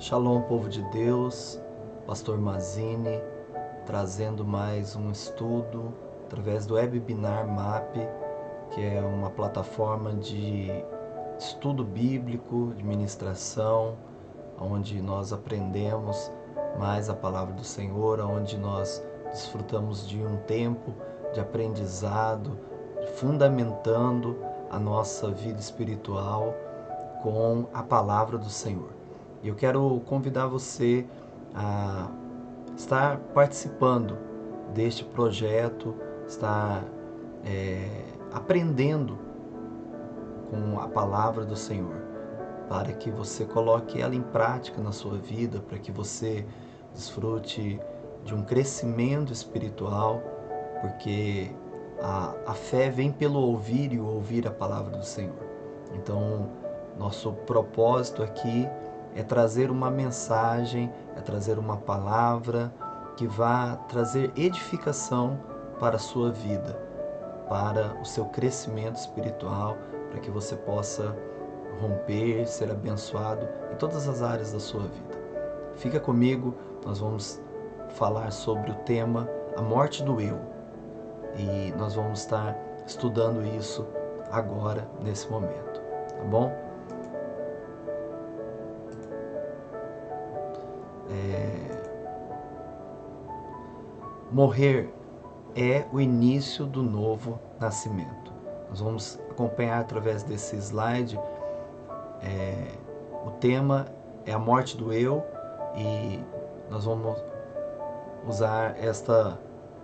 Shalom, povo de Deus, Pastor Mazini, trazendo mais um estudo através do Webinar MAP, que é uma plataforma de estudo bíblico, de ministração, onde nós aprendemos mais a palavra do Senhor, onde nós desfrutamos de um tempo de aprendizado, fundamentando a nossa vida espiritual com a palavra do Senhor. E eu quero convidar você a estar participando deste projeto, estar aprendendo com a palavra do Senhor, para que você coloque ela em prática na sua vida, para que você desfrute de um crescimento espiritual, porque a fé vem pelo ouvir e ouvir a palavra do Senhor. Então, nosso propósito aqui é trazer uma mensagem, é trazer uma palavra que vá trazer edificação para a sua vida, para o seu crescimento espiritual, para que você possa romper, ser abençoado em todas as áreas da sua vida. Fica comigo, nós vamos falar sobre o tema a morte do eu. E nós vamos estar estudando isso agora, nesse momento, tá bom? Morrer é o início do novo nascimento. Nós vamos acompanhar através desse slide. O tema é a morte do eu e nós vamos usar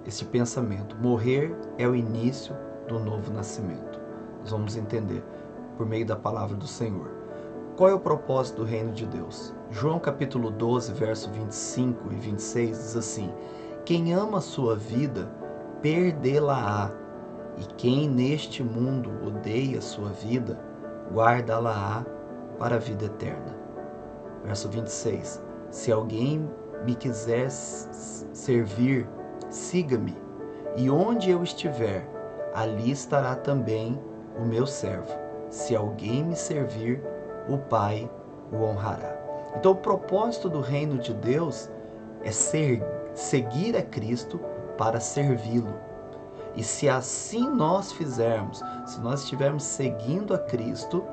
este pensamento. Morrer é o início do novo nascimento. Nós vamos entender por meio da palavra do Senhor. Qual é o propósito do reino de Deus? João capítulo 12, verso 25 e 26 diz assim: quem ama a sua vida, perdê-la-á, e quem neste mundo odeia a sua vida, guarda-la-á para a vida eterna. Verso 26, se alguém me quiser servir, siga-me, e onde eu estiver, ali estará também o meu servo. Se alguém me servir, o Pai o honrará. Então o propósito do reino de Deus é seguir a Cristo para servi-lo. E se assim nós fizermos, se nós estivermos seguindo a Cristo,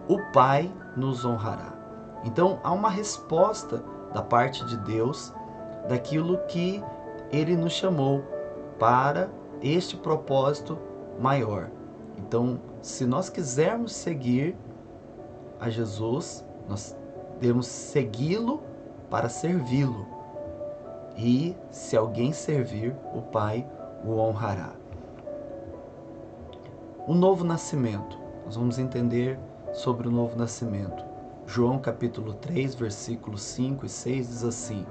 o Pai nos honrará. Então há uma resposta da parte de Deus daquilo que Ele nos chamou para este propósito maior. Então, se nós quisermos seguir a Jesus, nós devemos segui-lo para servi-lo. E se alguém servir, o Pai o honrará. O novo nascimento. Nós vamos entender sobre o novo nascimento. João capítulo 3, versículos 5 e 6 diz assim: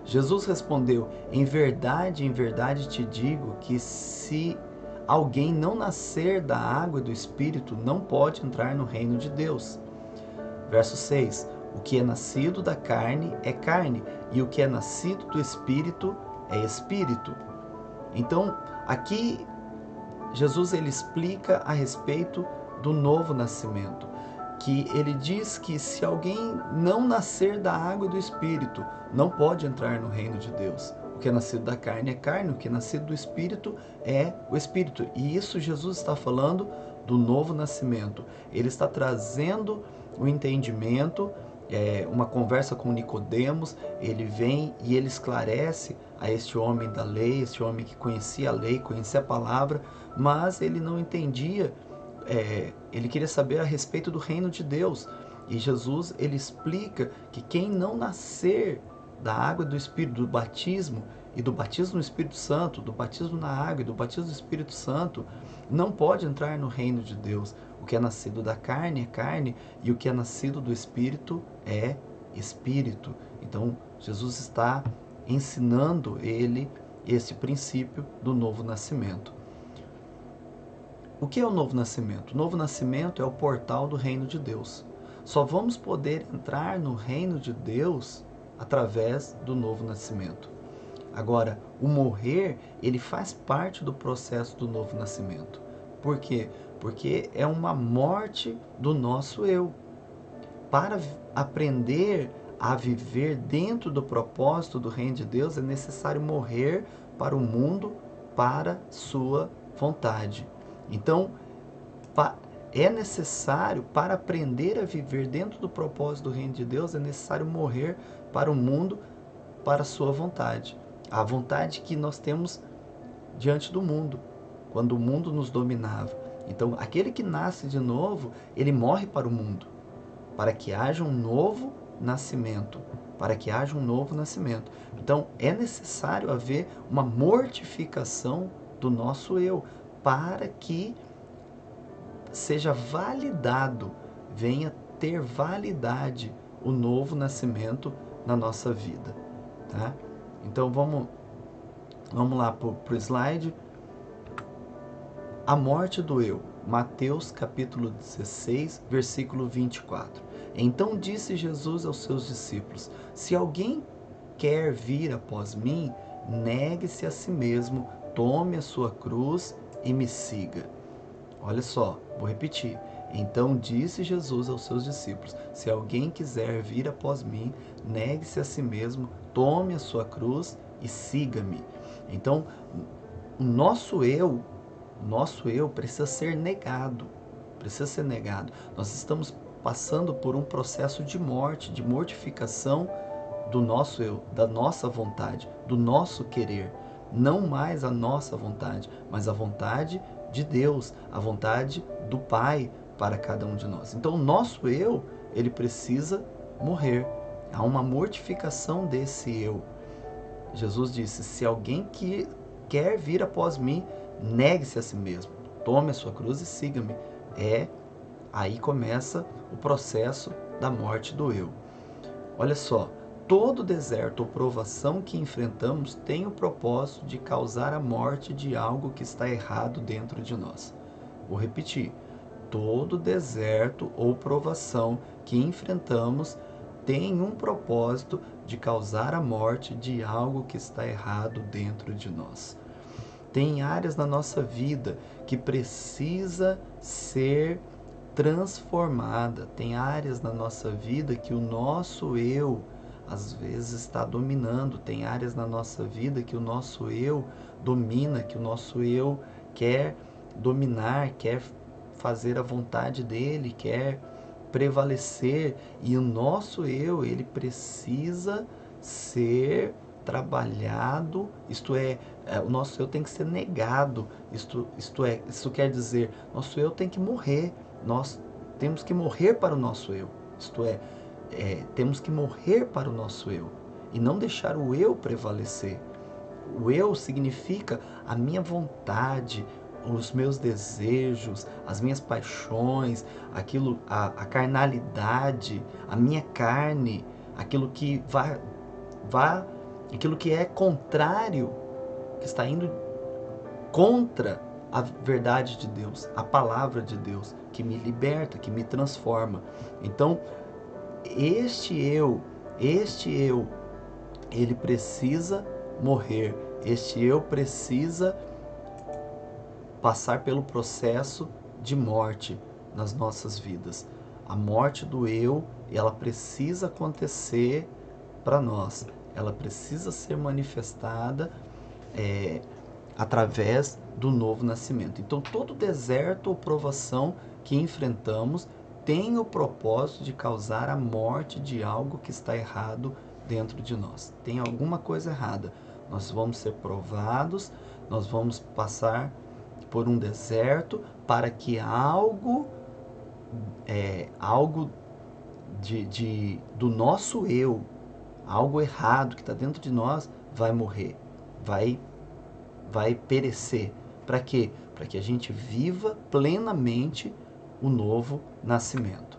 Jesus respondeu, em verdade te digo que se alguém não nascer da água e do Espírito, não pode entrar no reino de Deus. Verso 6, o que é nascido da carne é carne, e o que é nascido do Espírito é Espírito. Então, aqui, Jesus ele explica a respeito do novo nascimento, que ele diz que se alguém não nascer da água e do Espírito, não pode entrar no reino de Deus. O que é nascido da carne é carne, o que é nascido do Espírito é o Espírito. E isso Jesus está falando do novo nascimento. Ele está trazendo o entendimento, uma conversa com Nicodemos, ele vem e ele esclarece a este homem da lei, este homem que conhecia a lei, conhecia a palavra, mas ele não entendia, ele queria saber a respeito do reino de Deus. E Jesus, ele explica que quem não nascer da água e do Espírito, do batismo, e do batismo no Espírito Santo, do batismo na água e do batismo do Espírito Santo, não pode entrar no reino de Deus. O que é nascido da carne é carne, e o que é nascido do Espírito é Espírito. Então, Jesus está ensinando ele esse princípio do novo nascimento. O que é o novo nascimento? O novo nascimento é o portal do reino de Deus. Só vamos poder entrar no reino de Deus através do novo nascimento. Agora, o morrer, ele faz parte do processo do novo nascimento. Por quê? Porque é uma morte do nosso eu. Para aprender a viver dentro do propósito do reino de Deus, é necessário morrer para o mundo, para sua vontade. Então, é necessário, para aprender a viver dentro do propósito do reino de Deus, é necessário morrer para o mundo, para a sua vontade. A vontade que nós temos diante do mundo, quando o mundo nos dominava. Então, aquele que nasce de novo, ele morre para o mundo, para que haja um novo nascimento, para que haja um novo nascimento. Então, é necessário haver uma mortificação do nosso eu, para que seja validado, venha ter validade o novo nascimento na nossa vida, tá? Então, vamos lá para o slide. A morte do eu. Mateus capítulo 16, versículo 24. Então disse Jesus aos seus discípulos: se alguém quer vir após mim, negue-se a si mesmo, tome a sua cruz e me siga. Olha só, vou repetir. Então disse Jesus aos seus discípulos: se alguém quiser vir após mim, negue-se a si mesmo, tome a sua cruz e siga-me. Então, o nosso eu precisa ser negado. Precisa ser negado. Nós estamos passando por um processo de morte, de mortificação do nosso eu, da nossa vontade, do nosso querer. Não mais a nossa vontade, mas a vontade de Deus, a vontade do Pai para cada um de nós. Então, o nosso eu, ele precisa morrer. Há uma mortificação desse eu. Jesus disse: se alguém que quer vir após mim, negue-se a si mesmo, tome a sua cruz e siga-me. Aí começa o processo da morte do eu. Olha só, todo deserto ou provação que enfrentamos tem o propósito de causar a morte de algo que está errado dentro de nós. Vou repetir. Todo deserto ou provação que enfrentamos tem um propósito de causar a morte de algo que está errado dentro de nós. Tem áreas na nossa vida que precisa ser transformada. Tem áreas na nossa vida que o nosso eu às vezes está dominando. Tem áreas na nossa vida que o nosso eu domina, que o nosso eu quer dominar, quer fazer a vontade dele, quer prevalecer, e o nosso eu, ele precisa ser trabalhado, isto é, o nosso eu tem que ser negado, isso quer dizer, nosso eu tem que morrer, nós temos que morrer para o nosso eu, temos que morrer para o nosso eu, e não deixar o eu prevalecer. O eu significa a minha vontade, os meus desejos, as minhas paixões, a carnalidade, a minha carne, aquilo que aquilo que é contrário, que está indo contra a verdade de Deus, a palavra de Deus, que me liberta, que me transforma. Então, este eu, ele precisa morrer. Este eu precisa passar pelo processo de morte nas nossas vidas. A morte do eu, ela precisa acontecer para nós. Ela precisa ser manifestada através do novo nascimento. Então, todo deserto ou provação que enfrentamos tem o propósito de causar a morte de algo que está errado dentro de nós. Tem alguma coisa errada. Nós vamos ser provados, nós vamos passar por um deserto para que algo do nosso eu, algo errado que está dentro de nós, vai morrer, vai perecer. Para quê? Para que a gente viva plenamente o novo nascimento.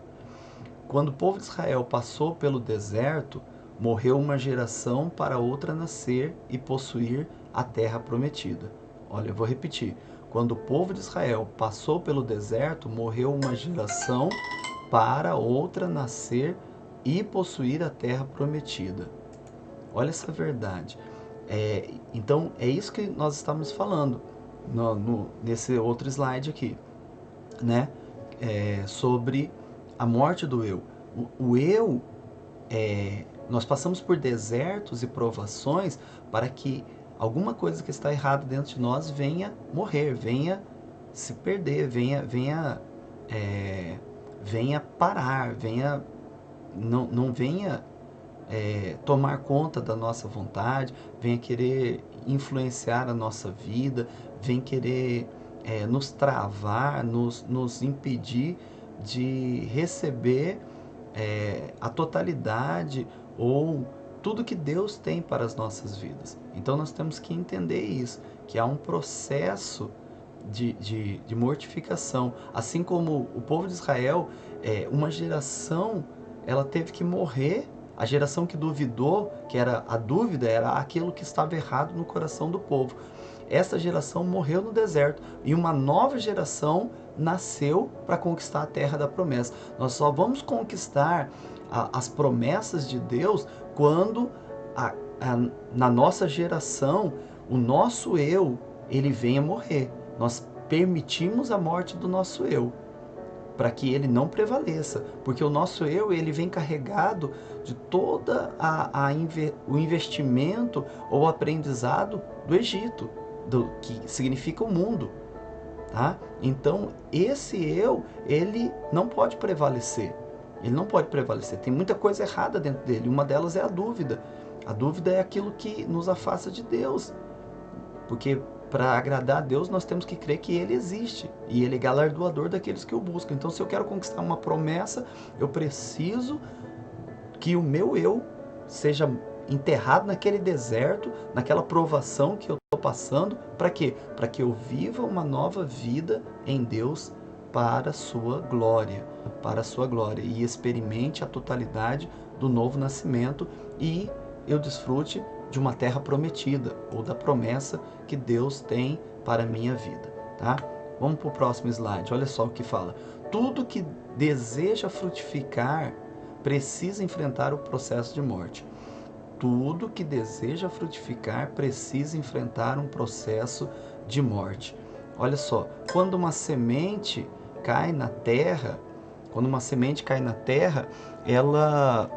Quando o povo de Israel passou pelo deserto, morreu uma geração para outra nascer e possuir a terra prometida. Olha, eu vou repetir. Quando o povo de Israel passou pelo deserto, morreu uma geração para outra nascer e possuir a terra prometida. Olha essa verdade. Então, é isso que nós estamos falando nesse outro slide aqui, né? Sobre a morte do eu. O eu, Nós passamos por desertos e provações para que alguma coisa que está errada dentro de nós venha morrer, venha se perder, venha parar, não venha tomar conta da nossa vontade, venha querer influenciar a nossa vida, venha querer nos travar, nos impedir de receber a totalidade ou tudo que Deus tem para as nossas vidas. Então nós temos que entender isso, que há um processo de mortificação. Assim como o povo de Israel, uma geração, ela teve que morrer. A geração que duvidou, que era a dúvida, era aquilo que estava errado no coração do povo. Essa geração morreu no deserto e uma nova geração nasceu para conquistar a terra da promessa. Nós só vamos conquistar as promessas de Deus quando na nossa geração o nosso eu ele venha morrer. Nós permitimos a morte do nosso eu para que ele não prevaleça, porque o nosso eu ele vem carregado de toda o investimento ou aprendizado do Egito, que significa o mundo, tá? Então esse eu ele não pode prevalecer, tem muita coisa errada dentro dele, uma delas é a dúvida. A dúvida é aquilo que nos afasta de Deus, porque para agradar a Deus, nós temos que crer que Ele existe e Ele é galardoador daqueles que o buscam. Então, se eu quero conquistar uma promessa, eu preciso que o meu eu seja enterrado naquele deserto, naquela provação que eu estou passando. Para quê? Para que eu viva uma nova vida em Deus para a sua glória, e experimente a totalidade do novo nascimento e eu desfrute de uma terra prometida ou da promessa que Deus tem para a minha vida, tá? Vamos para o próximo slide. Olha só o que fala. Tudo que deseja frutificar precisa enfrentar o processo de morte. Tudo que deseja frutificar precisa enfrentar um processo de morte. Olha só, quando uma semente cai na terra, quando uma semente cai na terra, ela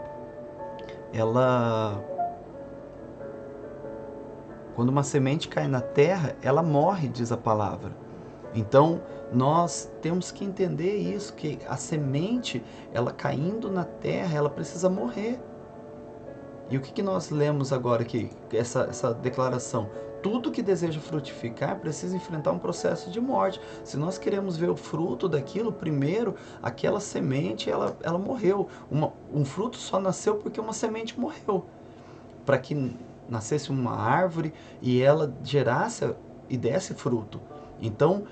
morre, diz a palavra. Então, nós temos que entender isso, que a semente, ela caindo na terra, ela precisa morrer. E o que nós lemos agora aqui, essa declaração? Tudo que deseja frutificar precisa enfrentar um processo de morte. Se nós queremos ver o fruto daquilo, primeiro, aquela semente, ela morreu. Um fruto só nasceu porque uma semente morreu. Para que nascesse uma árvore e ela gerasse e desse fruto. Então,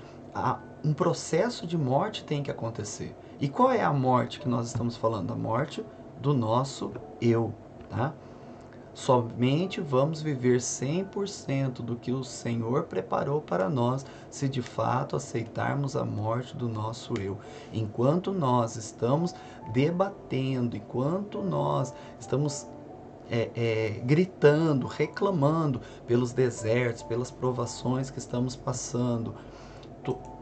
um processo de morte tem que acontecer. E qual é a morte que nós estamos falando? A morte do nosso eu, tá? Somente vamos viver 100% do que o Senhor preparou para nós se de fato aceitarmos a morte do nosso eu. Enquanto nós estamos debatendo, enquanto nós estamos gritando, reclamando pelos desertos, pelas provações que estamos passando,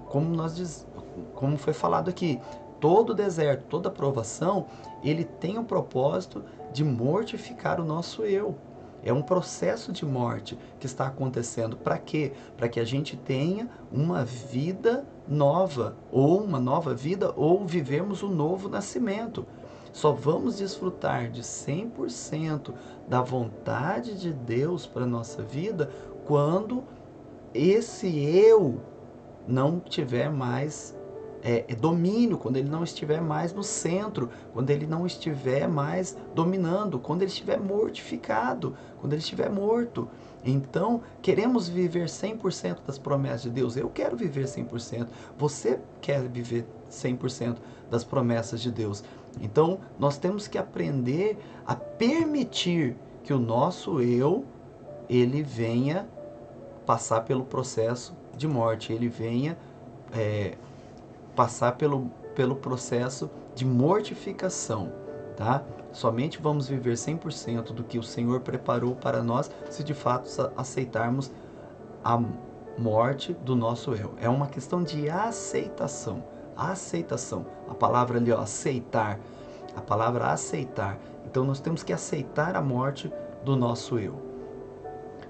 como foi falado aqui, todo deserto, toda provação, ele tem um propósito de mortificar o nosso eu. É um processo de morte que está acontecendo. Para quê? Para que a gente tenha uma vida nova, ou uma nova vida, ou vivemos o novo nascimento. Só vamos desfrutar de 100% da vontade de Deus para a nossa vida quando esse eu não tiver mais domínio, quando ele não estiver mais no centro, quando ele não estiver mais dominando, quando ele estiver mortificado, quando ele estiver morto. Então, queremos viver 100% das promessas de Deus. Eu quero viver 100%. Você quer viver 100% das promessas de Deus. Então, nós temos que aprender a permitir que o nosso eu, ele venha passar pelo processo de morte, ele venha passar pelo processo de mortificação, tá? Somente vamos viver 100% do que o Senhor preparou para nós se de fato aceitarmos a morte do nosso eu. É uma questão de aceitação. A palavra ali, ó, aceitar. A palavra aceitar. Então nós temos que aceitar a morte do nosso eu.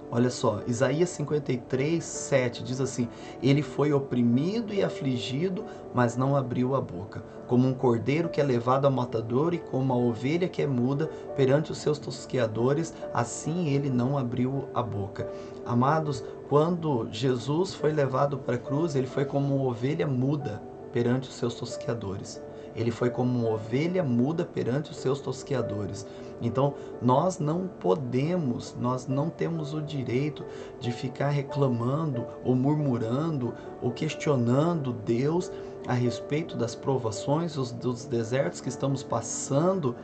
Olha só, Isaías 53, 7 diz assim: ele foi oprimido e afligido, mas não abriu a boca. Como um cordeiro que é levado ao matador e como uma ovelha que é muda perante os seus tosqueadores, assim ele não abriu a boca. Amados, quando Jesus foi levado para a cruz, ele foi como uma ovelha muda perante os seus tosqueadores. Ele foi como uma ovelha muda perante os seus tosqueadores. Então, nós não podemos, nós não temos o direito de ficar reclamando ou murmurando ou questionando Deus a respeito das provações, dos desertos que estamos passando,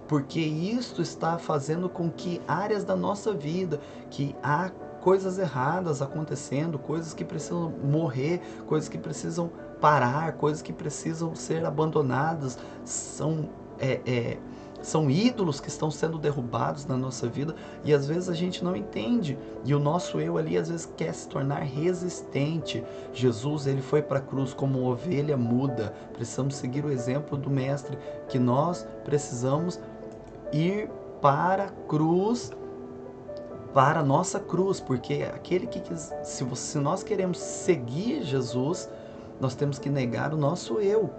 porque isto está fazendo com que áreas da nossa vida, que há coisas erradas acontecendo, coisas que precisam morrer, coisas que precisam parar, coisas que precisam ser abandonadas, são ídolos que estão sendo derrubados na nossa vida e às vezes a gente não entende e o nosso eu ali às vezes quer se tornar resistente. Jesus, ele foi para a cruz como uma ovelha muda. Precisamos seguir o exemplo do mestre, que nós precisamos ir para a cruz, para a nossa cruz, porque aquele que se nós queremos seguir Jesus, nós temos que negar o nosso eu,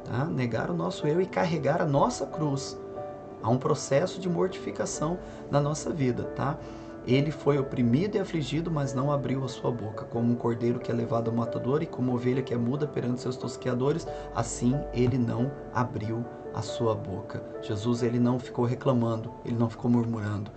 tá? Negar o nosso eu e carregar a nossa cruz. Há um processo de mortificação na nossa vida, tá? Ele foi oprimido e afligido, mas não abriu a sua boca. Como um cordeiro que é levado ao matador e como ovelha que é muda perante seus tosqueadores, assim ele não abriu a sua boca. Jesus, ele não ficou reclamando, ele não ficou murmurando.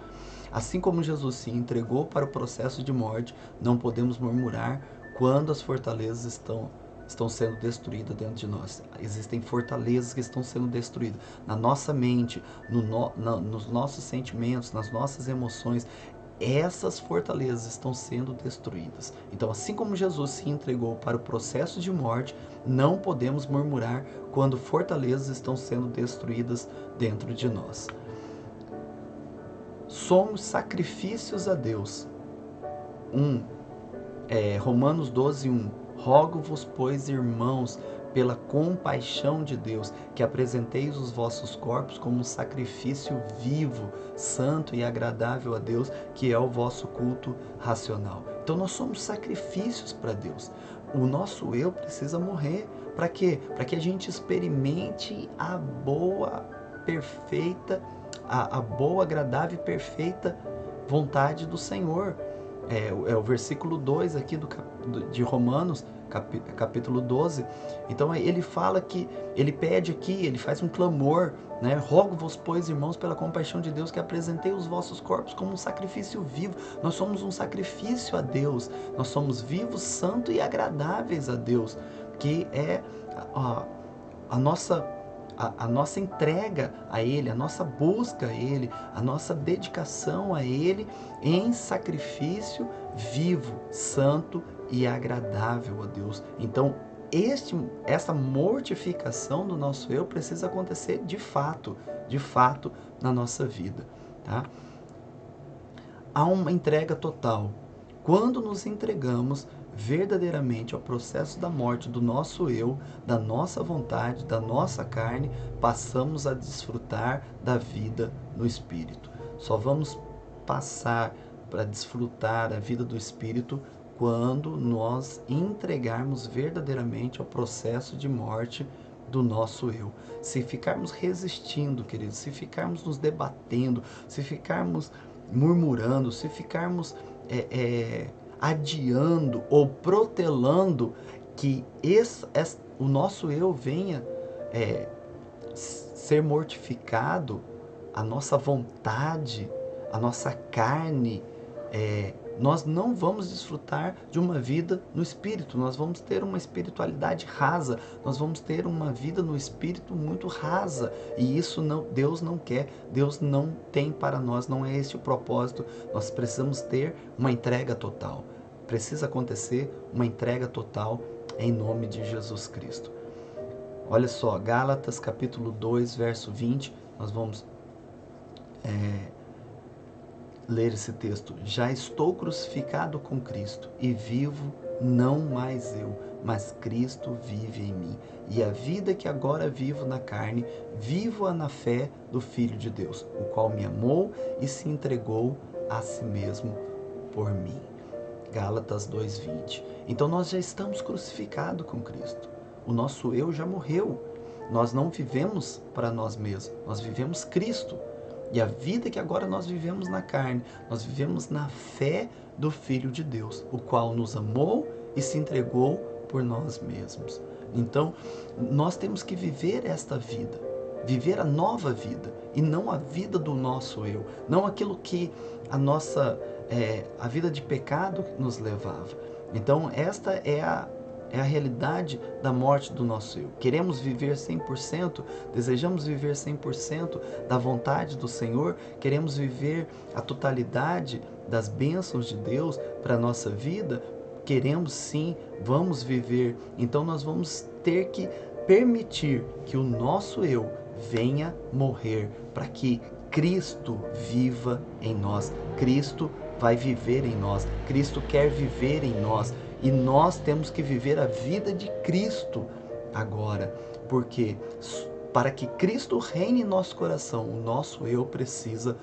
Assim como Jesus se entregou para o processo de morte, não podemos murmurar quando as fortalezas estão sendo destruídas dentro de nós. Existem fortalezas que estão sendo destruídas na nossa mente, nos nossos sentimentos, nas nossas emoções. Essas fortalezas estão sendo destruídas. Então, assim como Jesus se entregou para o processo de morte, não podemos murmurar quando fortalezas estão sendo destruídas dentro de nós. Somos sacrifícios a Deus. Romanos 12, 1. Rogo-vos, pois, irmãos, pela compaixão de Deus, que apresenteis os vossos corpos como um sacrifício vivo, santo e agradável a Deus, que é o vosso culto racional. Então nós somos sacrifícios para Deus. O nosso eu precisa morrer. Para quê? Para que a gente experimente a boa, perfeita, a boa, agradável e perfeita vontade do Senhor. É o versículo 2 aqui de Romanos, capítulo 12. Então ele fala que, ele pede aqui, ele faz um clamor, né? Rogo-vos, pois, irmãos, pela compaixão de Deus, que apresentei os vossos corpos como um sacrifício vivo. Nós somos um sacrifício a Deus, nós somos vivos, santos e agradáveis a Deus, que é a nossa entrega a Ele, a nossa busca a Ele, a nossa dedicação a Ele em sacrifício vivo, santo e agradável a Deus. Então, essa mortificação do nosso eu precisa acontecer de fato na nossa vida, tá? Há uma entrega total. Quando nos entregamos verdadeiramente ao processo da morte do nosso eu, da nossa vontade, da nossa carne, passamos a desfrutar da vida no Espírito. Só vamos passar para desfrutar a vida do Espírito quando nós entregarmos verdadeiramente ao processo de morte do nosso eu. Se ficarmos resistindo, queridos, se ficarmos nos debatendo, se ficarmos murmurando, se ficarmos adiando ou protelando que o nosso eu venha ser mortificado, a nossa vontade, a nossa carne, nós não vamos desfrutar de uma vida no Espírito, nós vamos ter uma espiritualidade rasa, nós vamos ter uma vida no Espírito muito rasa, e isso Deus não quer, Deus não tem para nós, não é esse o propósito. Nós precisamos ter uma entrega total, precisa acontecer uma entrega total em nome de Jesus Cristo. Olha só, Gálatas capítulo 2, verso 20, nós vamos ler esse texto. Já estou crucificado com Cristo e vivo não mais eu, mas Cristo vive em mim. E a vida que agora vivo na carne, vivo-a na fé do Filho de Deus, o qual me amou e se entregou a si mesmo por mim. Gálatas 2:20. Então nós já estamos crucificados com Cristo. O nosso eu já morreu. Nós não vivemos para nós mesmos, nós vivemos Cristo. E a vida que agora nós vivemos na carne, nós vivemos na fé do Filho de Deus, o qual nos amou e se entregou por nós mesmos. Então, nós temos que viver esta vida, viver a nova vida, e não a vida do nosso eu, não aquilo que a vida de pecado nos levava. Então, esta é a realidade da morte do nosso eu. Queremos viver 100%, desejamos viver 100% da vontade do Senhor, queremos viver a totalidade das bênçãos de Deus para a nossa vida, queremos sim, vamos viver. Então nós vamos ter que permitir que o nosso eu venha morrer para que Cristo viva em nós. Cristo vai viver em nós. Cristo quer viver em nós. E nós temos que viver a vida de Cristo agora. Porque para que Cristo reine em nosso coração, o nosso eu precisa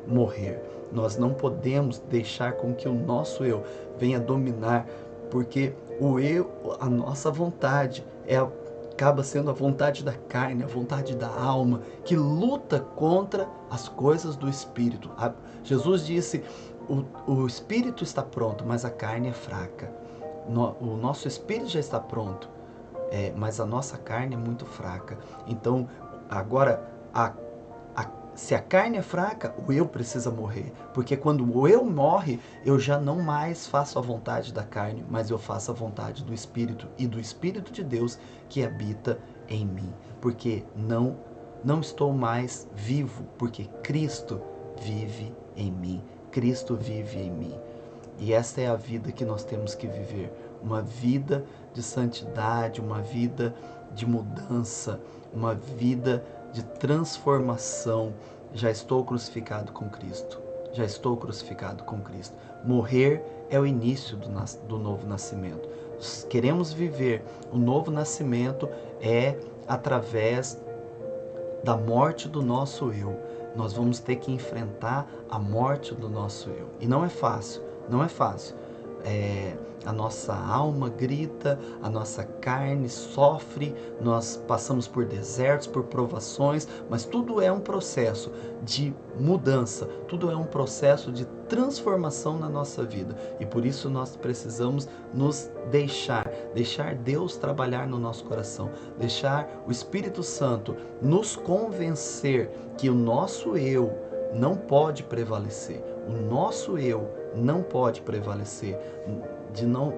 morrer. Nós não podemos deixar com que o nosso eu venha dominar, porque o eu, a nossa vontade, acaba sendo a vontade da carne, a vontade da alma, que luta contra as coisas do Espírito. Jesus disse, o Espírito está pronto, mas a carne é fraca. O nosso Espírito já está pronto, mas a nossa carne é muito fraca. Então, agora, se a carne é fraca, o eu precisa morrer. Porque quando o eu morre, eu já não mais faço a vontade da carne, mas eu faço a vontade do Espírito e do Espírito de Deus que habita em mim. Porque não estou mais vivo, porque Cristo vive em mim. Cristo vive em mim. E esta é a vida que nós temos que viver. Uma vida de santidade, uma vida de mudança, uma vida de transformação. Já estou crucificado com Cristo. Já estou crucificado com Cristo. Morrer é o início do novo nascimento. Queremos viver o novo nascimento através da morte do nosso eu. Nós vamos ter que enfrentar a morte do nosso eu. E não é fácil, não é fácil. A nossa alma grita, a nossa carne sofre, nós passamos por desertos, por provações, mas tudo é um processo de mudança, tudo é um processo de transformação na nossa vida. E por isso nós precisamos nos deixar Deus trabalhar no nosso coração, deixar o Espírito Santo nos convencer que o nosso eu não pode prevalecer. O nosso eu não pode prevalecer, de não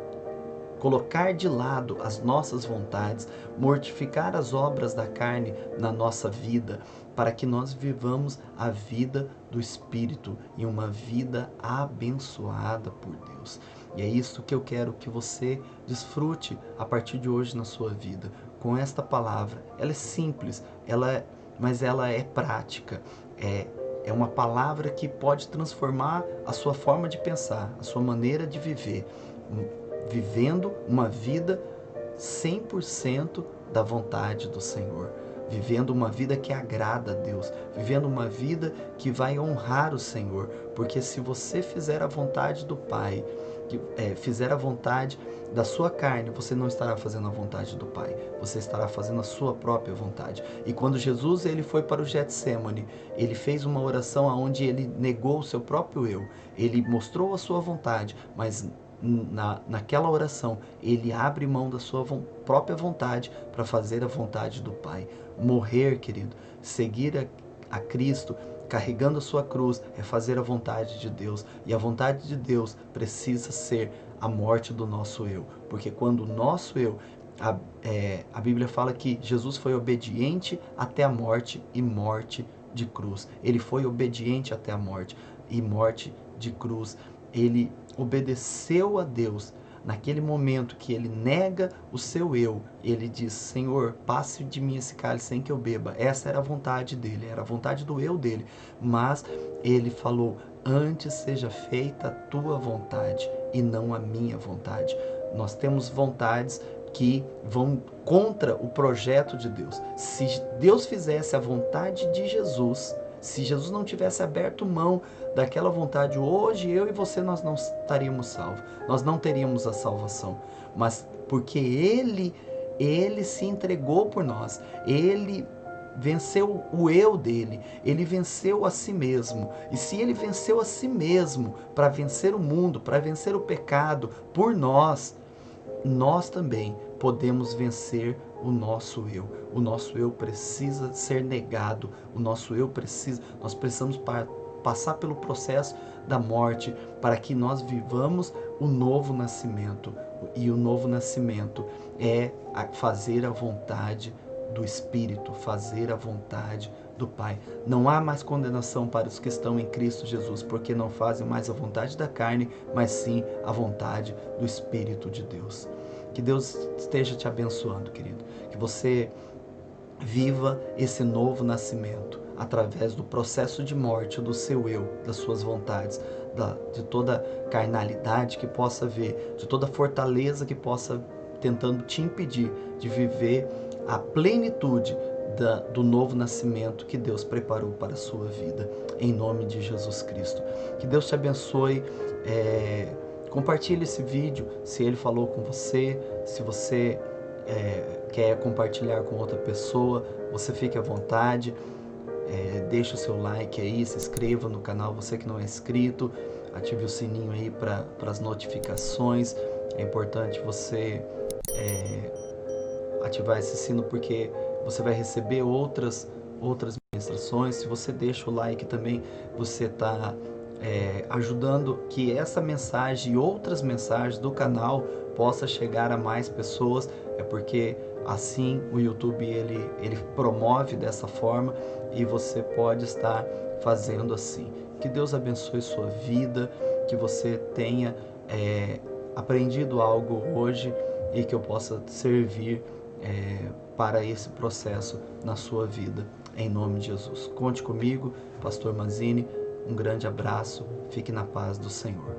colocar de lado as nossas vontades, mortificar as obras da carne na nossa vida, para que nós vivamos a vida do Espírito e uma vida abençoada por Deus. E é isso que eu quero que você desfrute a partir de hoje na sua vida, com esta palavra. Ela é simples, mas ela é prática, é uma palavra que pode transformar a sua forma de pensar, a sua maneira de viver, vivendo uma vida 100% da vontade do Senhor, vivendo uma vida que agrada a Deus, vivendo uma vida que vai honrar o Senhor, porque se você fizer a vontade do Pai, fizer a vontade da sua carne, você não estará fazendo a vontade do Pai, você estará fazendo a sua própria vontade. E quando Jesus ele foi para o Getsêmani, ele fez uma oração onde ele negou o seu próprio eu, ele mostrou a sua vontade, mas naquela oração ele abre mão da sua própria vontade para fazer a vontade do Pai. Morrer, querido, seguir a Cristo, carregando a sua cruz, é fazer a vontade de Deus. E a vontade de Deus precisa ser a morte do nosso eu. Porque quando o nosso eu, a Bíblia fala que Jesus foi obediente até a morte e morte de cruz. Ele foi obediente até a morte e morte de cruz. Ele obedeceu a Deus. Naquele momento que ele nega o seu eu, ele diz: Senhor, passe de mim esse cálice sem que eu beba. Essa era a vontade dele, era a vontade do eu dele. Mas ele falou: antes seja feita a tua vontade e não a minha vontade. Nós temos vontades que vão contra o projeto de Deus. Se Deus fizesse a vontade de Jesus, se Jesus não tivesse aberto mão daquela vontade, hoje eu e você nós não estaríamos salvos. Nós não teríamos a salvação. Mas porque Ele se entregou por nós. Ele venceu o eu dele, ele venceu a si mesmo. E se ele venceu a si mesmo para vencer o mundo, para vencer o pecado por nós, nós também podemos vencer o nosso eu. O nosso eu precisa ser negado, nós precisamos passar pelo processo da morte para que nós vivamos o novo nascimento. E o novo nascimento é fazer a vontade do Espírito, fazer a vontade do Pai. Não há mais condenação para os que estão em Cristo Jesus, porque não fazem mais a vontade da carne, mas sim a vontade do Espírito de Deus. Que Deus esteja te abençoando, querido. Que você viva esse novo nascimento através do processo de morte do seu eu, das suas vontades, de toda carnalidade que possa haver, de toda fortaleza que possa tentando te impedir de viver a plenitude do novo nascimento que Deus preparou para a sua vida, em nome de Jesus Cristo. Que Deus te abençoe. Compartilhe esse vídeo se ele falou com você, se você quer compartilhar com outra pessoa, você fique à vontade. Deixe o seu like aí, se inscreva no canal, você que não é inscrito, ative o sininho aí para as notificações. É importante você ativar esse sino, porque você vai receber outras ministrações. Se você deixa o like também, você está ajudando que essa mensagem e outras mensagens do canal possa chegar a mais pessoas. É porque assim o YouTube ele promove dessa forma e você pode estar fazendo assim. Que Deus abençoe sua vida, que você tenha aprendido algo hoje e que eu possa servir para esse processo na sua vida, em nome de Jesus. Conte comigo, Pastor Manzini. Um grande abraço, fique na paz do Senhor.